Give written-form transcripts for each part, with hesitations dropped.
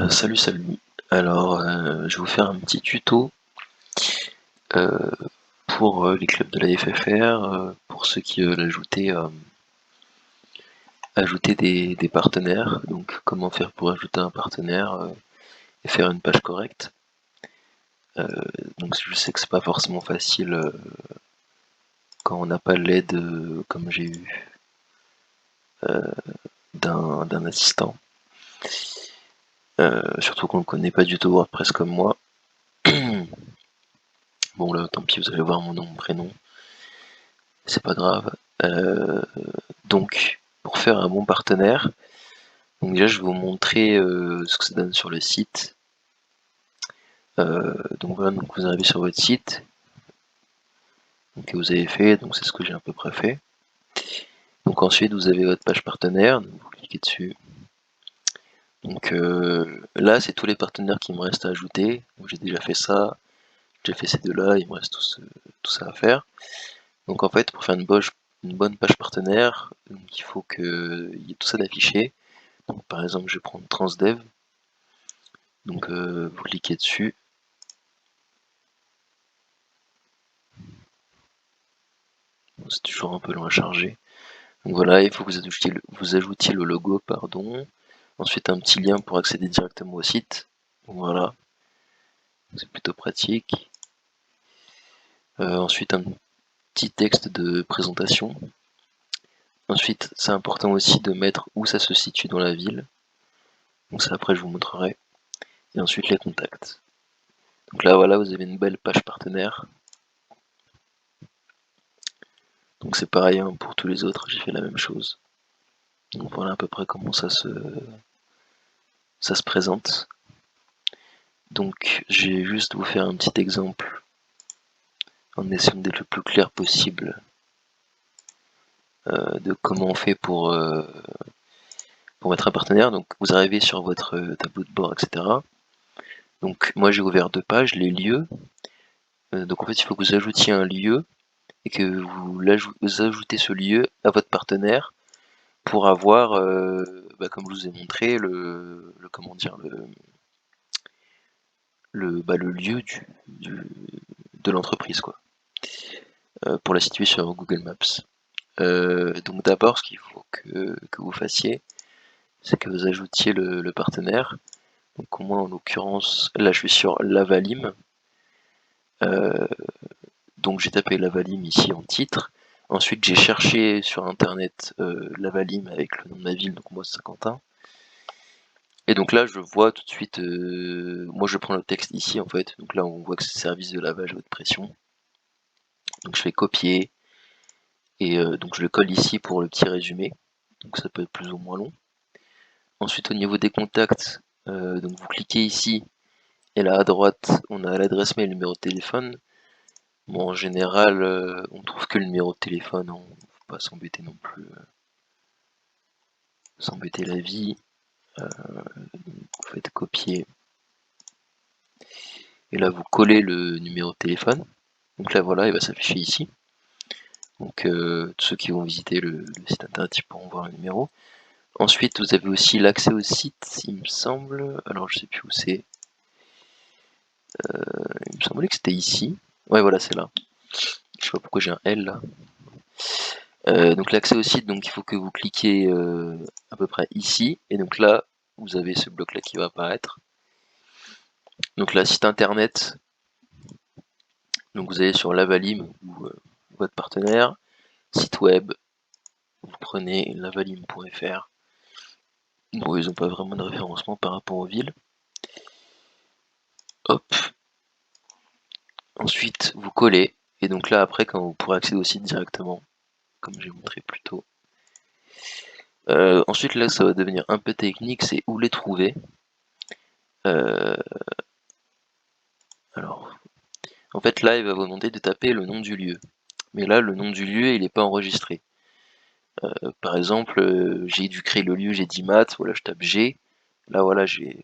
Salut. Alors, je vais vous faire un petit tuto euh, pour les clubs de la FFR, pour ceux qui veulent ajouter des partenaires. Donc, comment faire pour ajouter un partenaire et faire une page correcte. Donc, je sais que c'est pas forcément facile quand on n'a pas l'aide, comme j'ai eu, d'un assistant. Surtout qu'on ne connaît pas du tout WordPress comme moi. Bon là, tant pis, vous allez voir mon nom, mon prénom. C'est pas grave. Donc, pour faire un bon partenaire, donc déjà je vais vous montrer ce que ça donne sur le site. Donc voilà, donc vous arrivez sur votre site, donc, que vous avez fait, donc c'est ce que j'ai à peu près fait. Donc ensuite vous avez votre page partenaire, donc vous cliquez dessus. Donc là c'est tous les partenaires qui me restent à ajouter. J'ai déjà fait ça, j'ai déjà fait ces deux-là, il me reste tout ça à faire. Donc en fait pour faire une bonne page partenaire, donc, il faut qu'il y ait tout ça d'affiché. Donc par exemple je vais prendre Transdev. Donc vous cliquez dessus. C'est toujours un peu long à charger. Donc voilà, il faut que vous ajoutiez le logo, pardon. Ensuite un petit lien pour accéder directement au site. Donc voilà, c'est plutôt pratique. Ensuite un petit texte de présentation. Ensuite c'est important aussi de mettre où ça se situe dans la ville. Donc ça après je vous montrerai. Et ensuite les contacts. Donc là voilà, vous avez une belle page partenaire. Donc c'est pareil hein, pour tous les autres, j'ai fait la même chose. Donc voilà à peu près comment ça se présente. Donc je vais juste vous faire un petit exemple en essayant d'être le plus clair possible de comment on fait pour mettre un partenaire. Donc vous arrivez sur votre tableau de bord, etc. Donc moi j'ai ouvert deux pages, les lieux. Donc en fait il faut que vous ajoutiez un lieu et que vous ajoutez ce lieu à votre partenaire pour avoir, comme je vous ai montré, comment dire, le lieu de l'entreprise, quoi, pour la situer sur Google Maps. Donc d'abord, ce qu'il faut que vous fassiez, c'est que vous ajoutiez le partenaire. Donc moi, en l'occurrence, là, je suis sur Lavalim. Donc j'ai tapé Lavalim ici en titre. Ensuite, j'ai cherché sur internet Lavalim avec le nom de ma ville, donc moi c'est Saint-Quentin. Et donc là, je vois tout de suite, moi je prends le texte ici en fait. Donc là, on voit que c'est service de lavage à haute pression. Donc je fais copier et donc je le colle ici pour le petit résumé. Donc ça peut être plus ou moins long. Ensuite, au niveau des contacts, donc vous cliquez ici et là à droite, on a l'adresse mail, le numéro de téléphone. Bon, en général, on trouve que le numéro de téléphone, hein, faut pas s'embêter non plus, s'embêter la vie. Vous faites copier et là vous collez le numéro de téléphone. Donc là voilà, il va s'afficher ici. Donc tous ceux qui vont visiter le site internet ils pourront voir le numéro. Ensuite, vous avez aussi l'accès au site, il me semble. Alors je sais plus où c'est. Il me semblait que c'était ici. Ouais, voilà, c'est là. Je sais pas pourquoi j'ai un L là. Donc l'accès au site, donc il faut que vous cliquiez à peu près ici. Et donc là, vous avez ce bloc là qui va apparaître. Donc là, site internet. Donc vous allez sur Lavalim ou votre partenaire. Site web. Vous prenez lavalim.fr. Bon, ils n'ont pas vraiment de référencement par rapport aux villes. Hop. Ensuite, vous collez. Et donc là, après, quand vous pourrez accéder au site directement, comme j'ai montré plus tôt. Ensuite, là, ça va devenir un peu technique, c'est où les trouver. Alors, en fait, là, il va vous demander de taper le nom du lieu. Mais là, le nom du lieu, il n'est pas enregistré. Par exemple, j'ai dû créer le lieu, j'ai dit maths, voilà, je tape G. Là, voilà, j'ai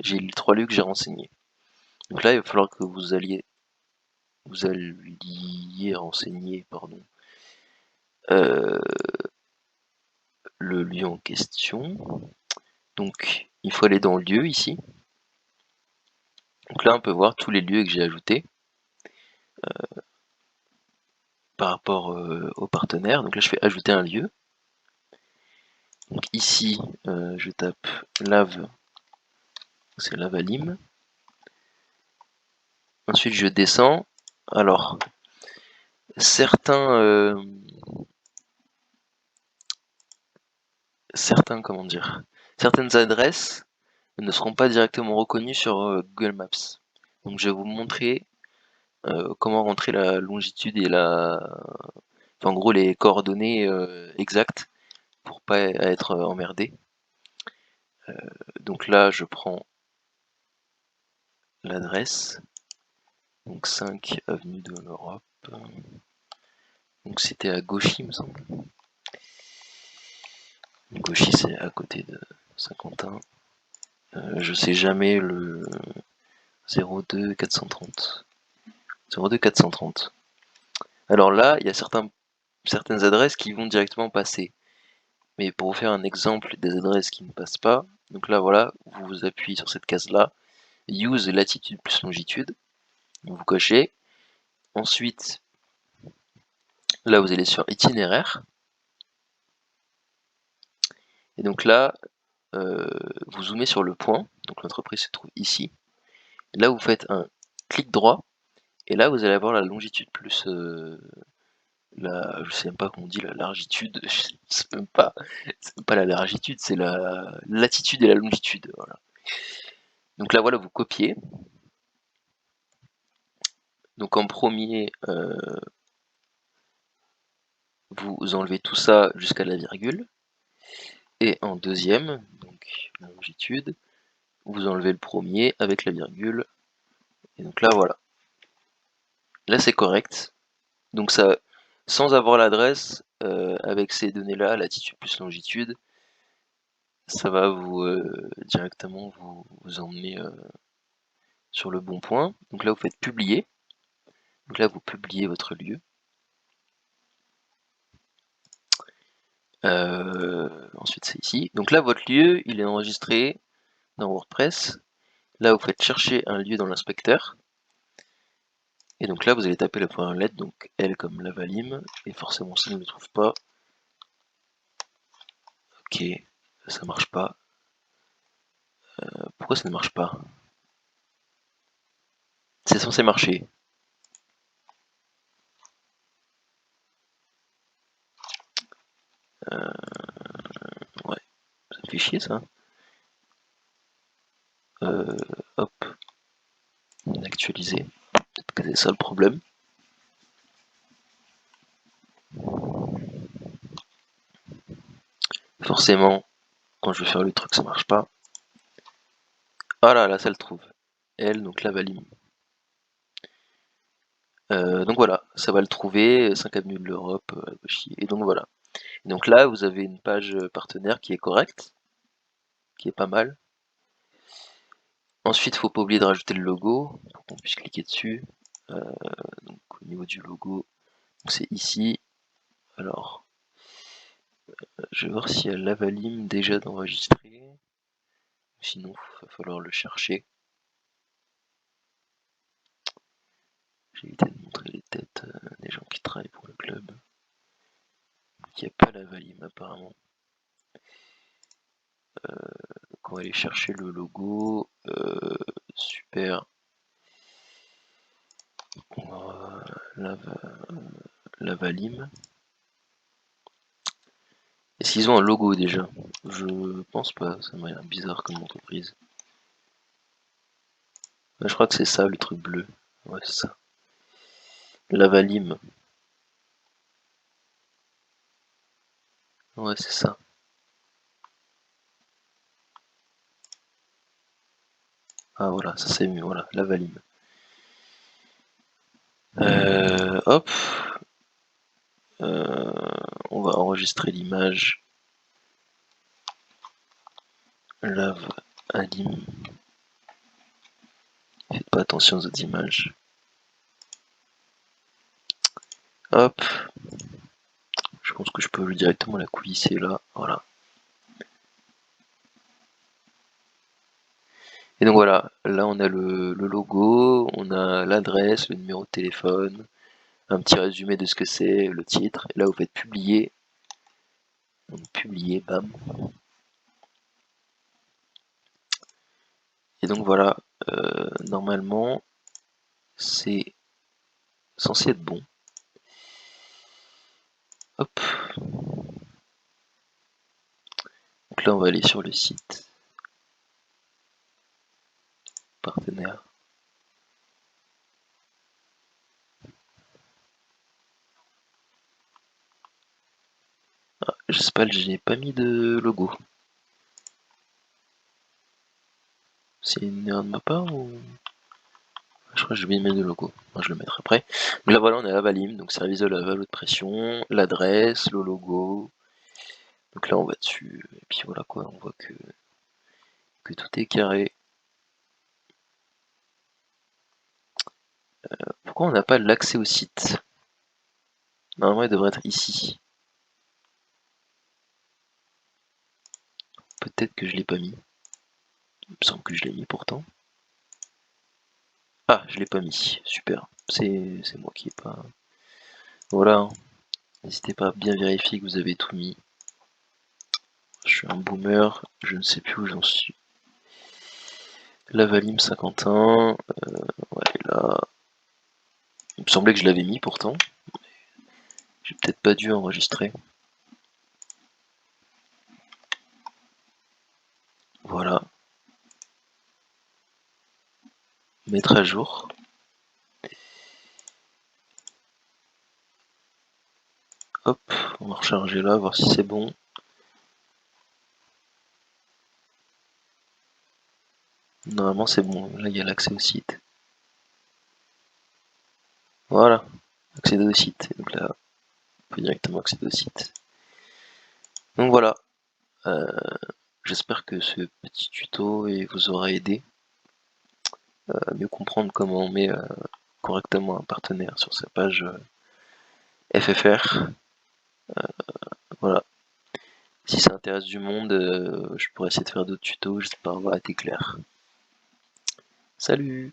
les trois lieux que j'ai renseignés. Donc là, il va falloir que vous alliez renseigner, pardon, le lieu en question. Donc, il faut aller dans lieu ici. Donc là on peut voir tous les lieux que j'ai ajoutés par rapport au partenaire. Donc là je fais ajouter un lieu. Donc ici je tape lave, c'est lavalim. Ensuite je descends. Alors certaines adresses ne seront pas directement reconnues sur Google Maps. Donc je vais vous montrer comment rentrer la longitude et en gros les coordonnées exactes pour pas être emmerdé. Donc là je prends l'adresse, donc 5 avenue de l'Europe, donc c'était à Gauchy il me semble. Gauchy c'est à côté de Saint-Quentin. Je sais jamais le 02 430. 02 430. Alors là, il y a certaines adresses qui vont directement passer. Mais pour vous faire un exemple des adresses qui ne passent pas, donc là voilà, vous appuyez sur cette case là, use latitude plus longitude, vous cochez. Ensuite, là vous allez sur itinéraire. Et donc là, vous zoomez sur le point, donc l'entreprise se trouve ici. Là vous faites un clic droit, et là vous allez avoir la longitude plus je sais même pas comment on dit, la largitude, c'est même pas la largitude, c'est la latitude et la longitude, voilà. Donc là voilà, vous copiez. Donc en premier, vous enlevez tout ça jusqu'à la virgule. Et en deuxième, donc la longitude, vous enlevez le premier avec la virgule. Et donc là voilà. Là c'est correct. Donc ça, sans avoir l'adresse, avec ces données-là, latitude plus longitude, ça va vous directement vous emmener sur le bon point. Donc là vous faites publier. Donc là vous publiez votre lieu. Ensuite c'est ici. Donc là votre lieu il est enregistré dans WordPress. Là vous faites chercher un lieu dans l'inspecteur. Et donc là vous allez taper la première lettre, donc L comme lavalim, et forcément ça ne le trouve pas. Ok, ça marche pas. Pourquoi ça ne marche pas? C'est censé marcher. Ouais, ça me fait chier ça. Hop, actualiser. Peut-être que c'est ça le problème. Forcément, quand je vais faire le truc, ça marche pas. Ah là, là, ça le trouve. L, donc lavalim. Donc voilà, ça va le trouver, 5 avenue de l'Europe, et donc voilà. Donc là, vous avez une page partenaire qui est correcte, qui est pas mal. Ensuite, faut pas oublier de rajouter le logo pour qu'on puisse cliquer dessus. Donc au niveau du logo, c'est ici. Alors, je vais voir s'il y a Lavalim déjà d'enregistrer. Sinon, il va falloir le chercher. J'ai évité de montrer les têtes des gens qui travaillent pour le club. Il n'y a pas Lavalim apparemment. Donc on va aller chercher le logo. Super. Lavalim. Est-ce qu'ils ont un logo déjà? Je pense pas, ça m'a l'air bizarre comme entreprise. Je crois que c'est ça le truc bleu. Ouais, c'est ça. Lavalim. Ouais, c'est ça. Ah voilà, ça c'est mieux, voilà, Lavalim. Hop. On va enregistrer l'image. Lavalim. Faites pas attention aux autres images. Hop. Je pense que je peux directement la coulisser là. Voilà. Et donc voilà, là on a le logo, on a l'adresse, le numéro de téléphone, un petit résumé de ce que c'est, le titre, et là vous faites publier, donc publier, bam. Et donc voilà, normalement c'est censé être bon. Hop. Donc là on va aller sur le site. Partenaire. Ah, je sais pas, j'ai pas mis de logo. C'est une erreur de ma part ou... Je crois que je vais mettre de logo. Moi, je le mettrai après. Donc là voilà, on a la Valim, donc service de lavage haute pression, l'adresse, le logo. Donc là on va dessus, et puis voilà quoi, on voit que tout est carré. Pourquoi on n'a pas l'accès au site? Normalement il devrait être ici. Peut-être que je l'ai pas mis. Il me semble que je l'ai mis pourtant. Ah, je l'ai pas mis, super. C'est moi qui ai pas... Voilà, hein. N'hésitez pas à bien vérifier que vous avez tout mis. Je suis un boomer, je ne sais plus où j'en suis. La Valim Saint-Quentin, ouais, là... Il me semblait que je l'avais mis pourtant. J'ai peut-être pas dû enregistrer. Voilà. Mettre à jour. Hop, on va recharger là, voir si c'est bon. Normalement c'est bon, là il y a l'accès au site. Voilà, accéder au site. Donc là, on peut directement accéder au site. Donc voilà, euh, j'espère que ce petit tuto vous aura aidé à mieux comprendre comment on met correctement un partenaire sur sa page FFR. Voilà. Si ça intéresse du monde, je pourrais essayer de faire d'autres tutos, j'espère avoir été clair. Salut!